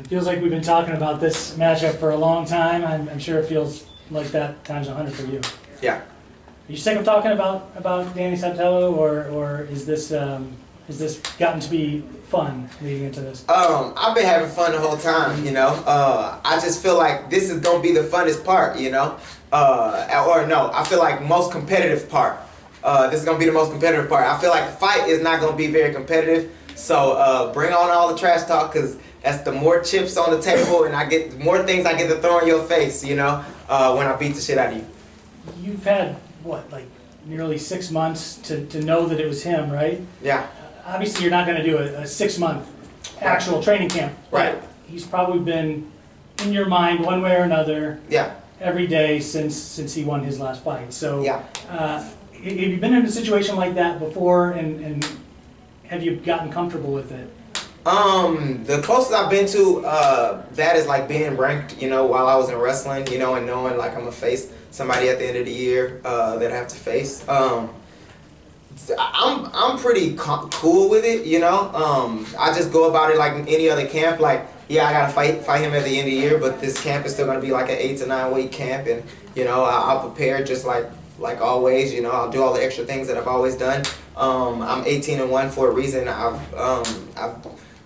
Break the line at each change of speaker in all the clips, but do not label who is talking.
Feels like we've been talking about this matchup for a long time. I'm sure it feels like that times 100 for you.
Yeah.
Are you sick of talking about Danny Sabatello, or is this gotten to be fun leading into this?
I've been having fun the whole time, you know. I just feel like this is gonna be the funnest part, you know. Or no, I feel like most competitive part. This is gonna be the most competitive part. I feel like the fight is not gonna be very competitive. So bring on all the trash talk, because that's the more chips on the table, and the more things I get to throw in your face, you know, when I beat the shit out of you.
You've had what, like nearly 6 months to know that it was him, right?
Yeah.
Obviously, you're not going to do a 6-month actual training camp.
Right.
He's probably been in your mind one way or another.
Yeah.
Every day since he won his last fight. So,
yeah.
Have you been in a situation like that before, and have you gotten comfortable with it?
The closest I've been to that is like being ranked, you know, while I was in wrestling, you know, and knowing like I'm gonna face somebody at the end of the year that I have to face. I'm pretty cool with it, you know. I just go about it like any other camp. Like, yeah, I gotta fight him at the end of the year, but this camp is still gonna be like an 8 to 9 weight camp, and you know, I'll prepare just like always. You know, I'll do all the extra things that I've always done. I'm 18-1 for a reason. I've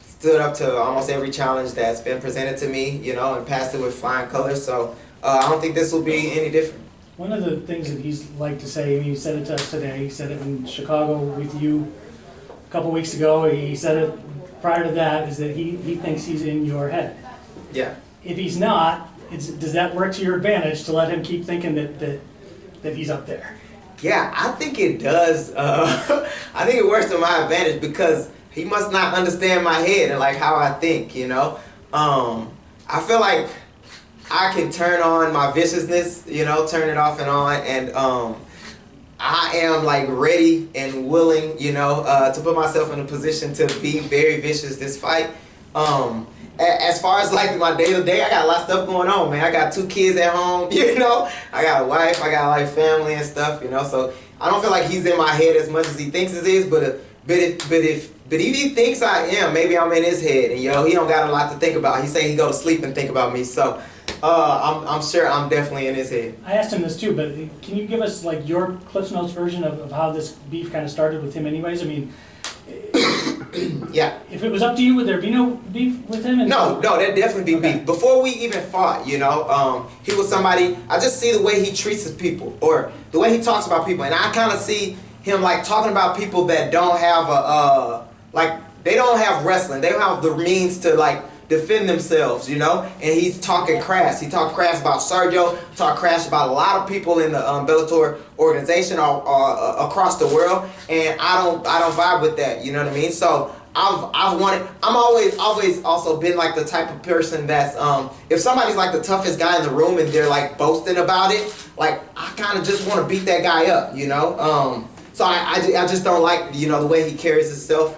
stood up to almost every challenge that's been presented to me, you know, and passed it with flying colors. So I don't think this will be any different.
One of the things that he's like to say, he said it to us today, he said it in Chicago with you a couple weeks ago, he said it prior to that, is that he thinks he's in your head.
Yeah.
If he's not, does that work to your advantage to let him keep thinking that he's up there?
Yeah, I think it does. I think it works to my advantage because he must not understand my head and like how I think, you know. I feel like I can turn on my viciousness, you know, turn it off and on, and I am like ready and willing, you know, to put myself in a position to be very vicious this fight. As far as like my day to day, I got a lot of stuff going on, man. I got 2 kids at home, you know. I got a wife, I got like family and stuff, you know. So I don't feel like he's in my head as much as he thinks it is, but if he thinks I am, maybe I'm in his head, and you know, he don't got a lot to think about. He say he go to sleep and think about me, so I'm sure I'm definitely in his head.
I asked him this too, but can you give us like your Cliff Notes version of how this beef kind of started with him anyways? I mean,
yeah.
If it was up to you, would there be no beef with him?
No, there'd definitely be beef. Before we even fought, you know, he was somebody, I just see the way he treats his people, or the way he talks about people, and I kind of see him like talking about people that don't have like, they don't have wrestling, they don't have the means to like defend themselves, you know, and he's talking crass. He talked crass about Sergio, talked crass about a lot of people in the Bellator organization or across the world, and I don't vibe with that, you know what I mean? So I'm always also been like the type of person that's if somebody's like the toughest guy in the room and they're like boasting about it, like I kind of just want to beat that guy up, you know. So I just don't like, you know, the way he carries himself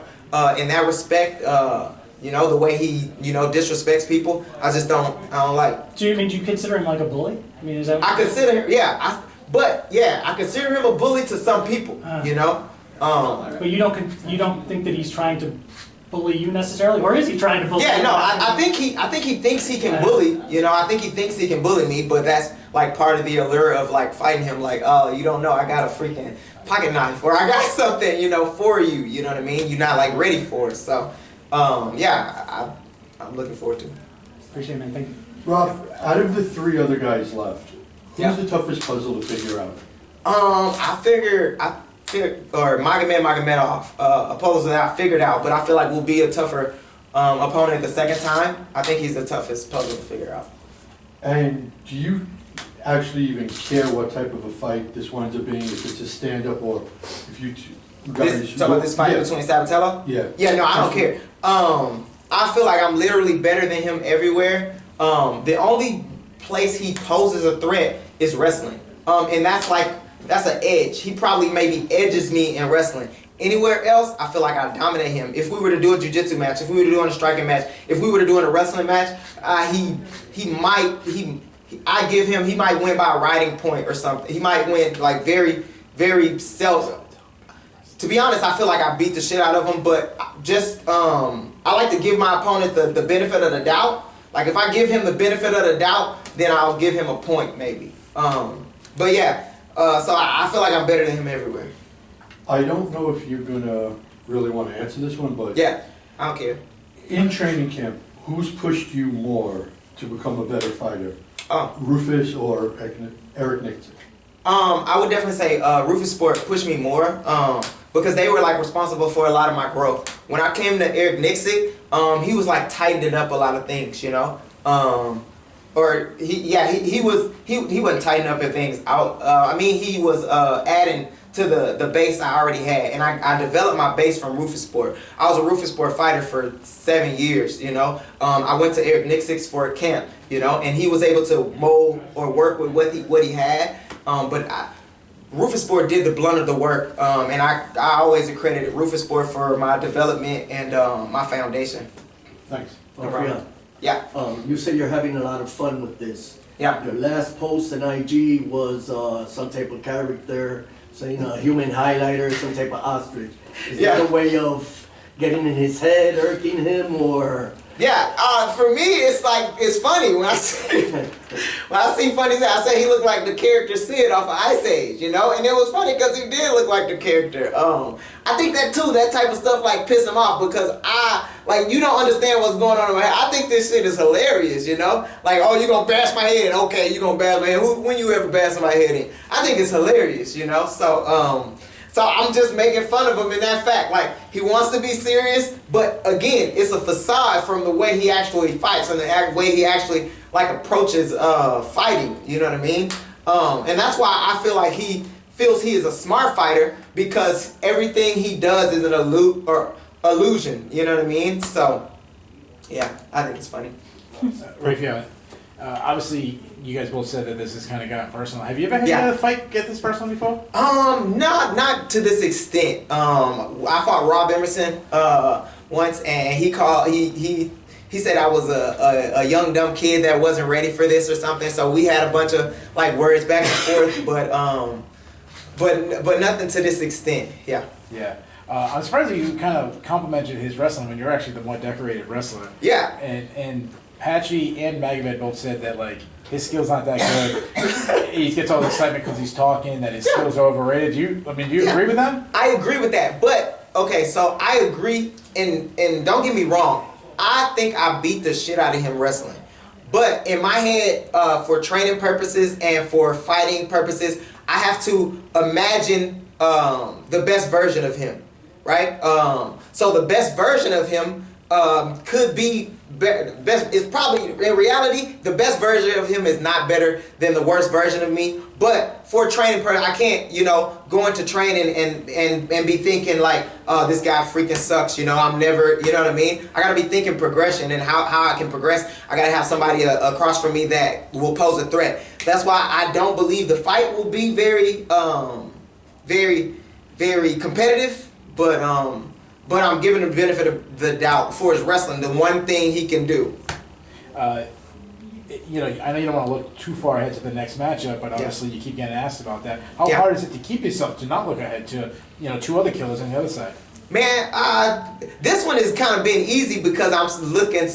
in that respect. You know, the way he, you know, disrespects people, I don't like.
So you mean, do you consider him like a bully? I mean, is that what
I consider him, yeah. I consider him a bully to some people, you know.
But you don't think that he's trying to bully you necessarily, or is he trying to bully you?
Yeah, no, I think he thinks he can bully, you know. I think he thinks he can bully me, but that's like part of the allure of like fighting him. Like, oh, you don't know, I got a freaking pocket knife, or I got something, you know, for you. You know what I mean? You're not like ready for it, so. Yeah, I'm looking forward to it.
Appreciate it, man. Thank you.
Ralph, out of the 3 other guys left, who's the toughest puzzle to figure out?
I figured, or Magomedov, opposed that I figured out, but I feel like will be a tougher opponent the second time. I think he's the toughest puzzle to figure out.
And do you actually even care what type of a fight this winds up being, if it's a stand-up or if you guys...
Talk about this fight between Sabatello?
Yeah.
Yeah, no, I don't care. I feel like I'm literally better than him everywhere. The only place he poses a threat is wrestling. And that's an edge. He probably maybe edges me in wrestling. Anywhere else, I feel like I dominate him. If we were to do a jiu-jitsu match, if we were to do a striking match, if we were to do a wrestling match, he might win by a riding point or something. He might win like very, very self. To be honest, I feel like I beat the shit out of him, but just I I like to give my opponent the benefit of the doubt. Like if I give him the benefit of the doubt, then I'll give him a point maybe. But yeah, so I feel like I'm better than him everywhere.
I don't know if you're gonna really want to answer this one, but
Yeah, I don't care.
in training camp, who's pushed you more to become a better fighter? Rufus or Eric Nixon?
I would definitely say Rufus Sport pushed me more because they were like responsible for a lot of my growth. When I came to Eric Nixon, he was like tightening up a lot of things, you know. Or he wasn't tightening up things out. I mean, he was adding to the base I already had, and I developed my base from Rufus Sport. I was a Rufus Sport fighter for 7 years, you know. I went to Eric Nixon's for a camp, you know, and he was able to mold or work with what he had. Rufus Sport did the blunt of the work, and I always accredited Rufus Sport for my development and my foundation.
Thanks.
Raufeon,
Yeah.
you say you're having a lot of fun with this.
Yeah.
Your last post in IG was some type of character saying a human highlighter, some type of ostrich. Is that a way of getting in his head, irking him, or?
Yeah, for me, it's funny when I see funny things. I say he looked like the character Sid off of Ice Age, you know, and it was funny because he did look like the character. I think that too, that type of stuff like piss him off because you don't understand what's going on in my head. I think this shit is hilarious, you know, like, oh, you gonna bash my head? Okay, you gonna bash my head? When you ever bash somebody's head in? I think it's hilarious, you know. So I'm just making fun of him in that fact. Like, he wants to be serious, but again, it's a facade from the way he actually fights and the way he actually like approaches fighting. You know what I mean? And that's why I feel like he feels he is a smart fighter because everything he does is an illusion. You know what I mean? So, yeah, I think it's funny.
Raufeon, obviously, you guys both said that this has kind of gotten personal. Have you ever had a fight get this personal before?
Not to this extent. I fought Rob Emerson once, and he said I was a young dumb kid that wasn't ready for this or something. So we had a bunch of like words back and forth, but nothing to this extent. Yeah.
Yeah. I'm surprised that you kind of complimented his wrestling when you're actually the more decorated wrestler.
Yeah.
And Patchy and Magomed both said that like his skills aren't that good. He gets all the excitement because he's talking, that his skills are overrated. Do you agree with them?
I agree with that, but okay, so I agree, and don't get me wrong, I think I beat the shit out of him wrestling. But in my head, for training purposes and for fighting purposes, I have to imagine the best version of him, right? So the best version of him could be best. It's probably, in reality, the best version of him is not better than the worst version of me. But for training purpose, I can't, you know, go into training and be thinking like, oh, this guy freaking sucks. You know, I'm never, you know what I mean? I gotta be thinking progression and how I can progress. I gotta have somebody across from me that will pose a threat. That's why I don't believe the fight will be very, very competitive. But I'm giving him the benefit of the doubt for his wrestling, the one thing he can do.
You know, I know you don't want to look too far ahead to the next matchup, but obviously you keep getting asked about that. How hard is it to keep yourself to not look ahead to, you know, 2 other killers on the other side?
Man, this one has kind of been easy because I'm looking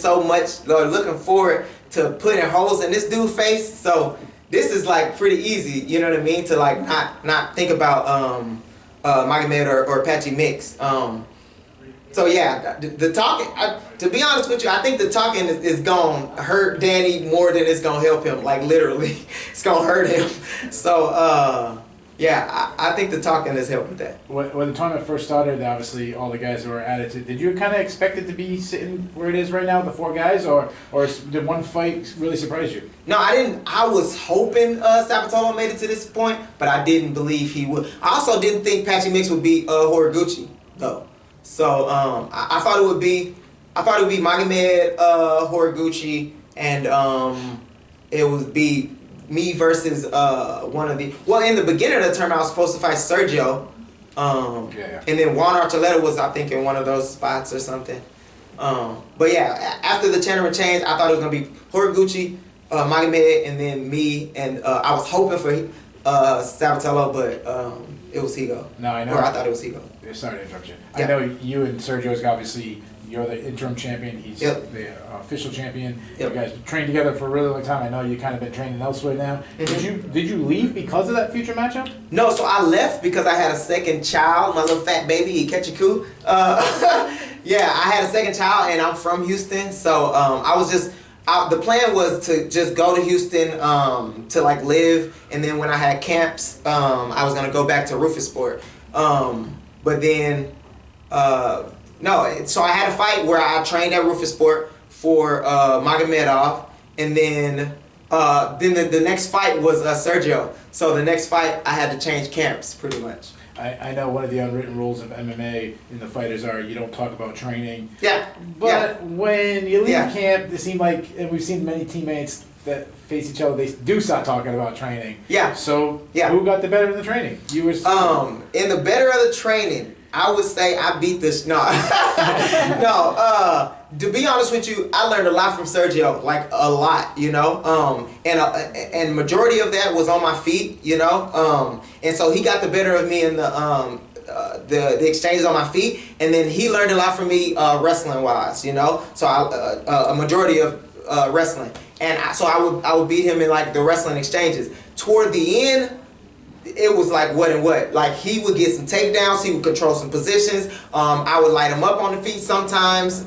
forward to putting holes in this dude's face. So this is like pretty easy, you know what I mean? To like not think about Magomed or Patchy Mix. So yeah, the talking, to be honest with you, I think the talking is going to hurt Danny more than it's going to help him. Like literally, it's going to hurt him. So yeah, I think the talking has helped with that.
When the tournament first started, obviously all the guys were at it. Did you kind of expect it to be sitting where it is right now, the 4 guys, or did one fight really surprise you?
No, I didn't. I was hoping Sabatello made it to this point, but I didn't believe he would. I also didn't think Patchy Mix would beat Horiguchi though. So I thought it would be Magomed, Horiguchi, and it would be me versus one of the. Well, in the beginning of the tournament, I was supposed to fight Sergio, and then Juan Archuleta was, I think, in one of those spots or something. But yeah, after the tournament changed, I thought it was gonna be Horiguchi, Magomed, and then me, and I was hoping for Sabatello, but it was Higo.
No, I know.
Or I thought it was Higo.
Sorry to interrupt you.
Yeah.
I know you and Sergio's obviously you're the interim champion. He's
Yep.
the official champion.
Yep.
You guys trained together for a really long time. I know you kind of been training elsewhere now. Did you leave because of that future matchup?
No, so I left because I had a second child, my little fat baby, he catch a coup. Yeah, I had a second child and I'm from Houston, so I was just, the plan was to just go to Houston to like live, and then when I had camps, I was gonna go back to Raufeon Stots. But then, no, so I had a fight where I trained at Raufeon Stots for Magomedov, and then the next fight was Sergio. So the next fight, I had to change camps pretty much.
I know one of the unwritten rules of MMA in the fighters are you don't talk about training.
Yeah.
But when you leave
Yeah.
camp, it seemed like, and we've seen many teammates that face each other, they do start talking about training.
Yeah.
So
Yeah.
who got the better in the training? You were.
In the better of the training, I would say I beat this. No, no. To be honest with you, I learned a lot from Sergio, like a lot, you know. And majority of that was on my feet, you know. And so he got the better of me in the exchanges on my feet, and then he learned a lot from me wrestling wise, you know. So a majority of wrestling, and so I would beat him in like the wrestling exchanges. Toward the end, it was like what and what. Like he would get some takedowns, he would control some positions. I would light him up on the feet sometimes.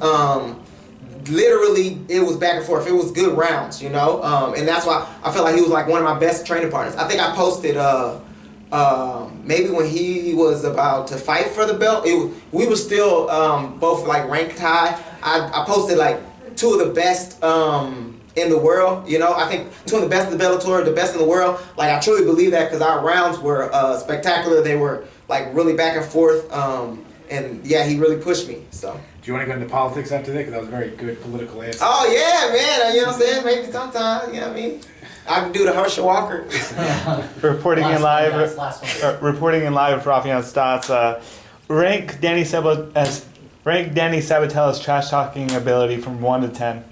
Literally, it was back and forth. It was good rounds, you know. And that's why I feel like he was like one of my best training partners. I think I posted maybe when he was about to fight for the belt. We were still both like ranked high. I posted like two of the best in the world, you know. I think two of the best in the Bellator, the best in the world. Like I truly believe that because our rounds were spectacular. They were like really back and forth. And yeah, he really pushed me. So.
Do you want to go into politics after that? Because that was a very good political answer.
Oh yeah, man. You know what I'm saying? Maybe sometimes. You know what I mean? I can do the Herschel Walker.
Reporting in live with Raufeon Stots. Rank Danny Sabatello's trash talking ability from 1 to 10.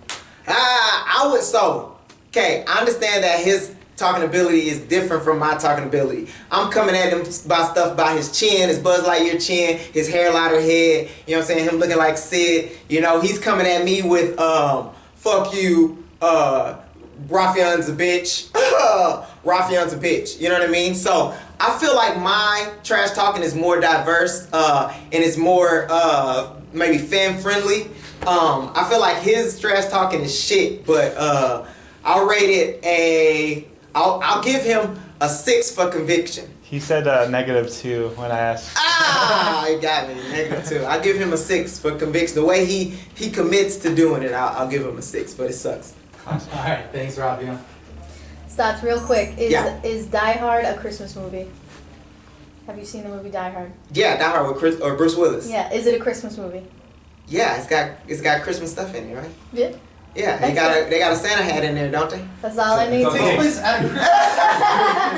I would so. Okay, I understand that his talking ability is different from my talking ability. I'm coming at him by stuff by his chin, his Buzz Lightyear chin, his hairline head, you know what I'm saying, him looking like Sid. You know, he's coming at me with, fuck you, Raufeon's a bitch, Raufeon's a bitch, you know what I mean? So, I feel like my trash talking is more diverse, and it's more, maybe fan friendly. I feel like his trash talking is shit, but, I'll rate it I'll give him a 6 for conviction.
He said -2 when I asked.
You got me. -2. I'll give him a 6 for conviction. The way he commits to doing it, I'll give him a 6, but it sucks.
Alright, thanks, Raufeon.
Stots, real quick.
Yeah.
Is Die Hard a Christmas movie? Have you seen the movie Die Hard?
Yeah, Die Hard with Bruce Willis.
Yeah. Is it a Christmas movie?
Yeah, it's got Christmas stuff in it, right?
Yeah.
Yeah, they got a Santa hat in there, don't they?
That's all I need to
Please add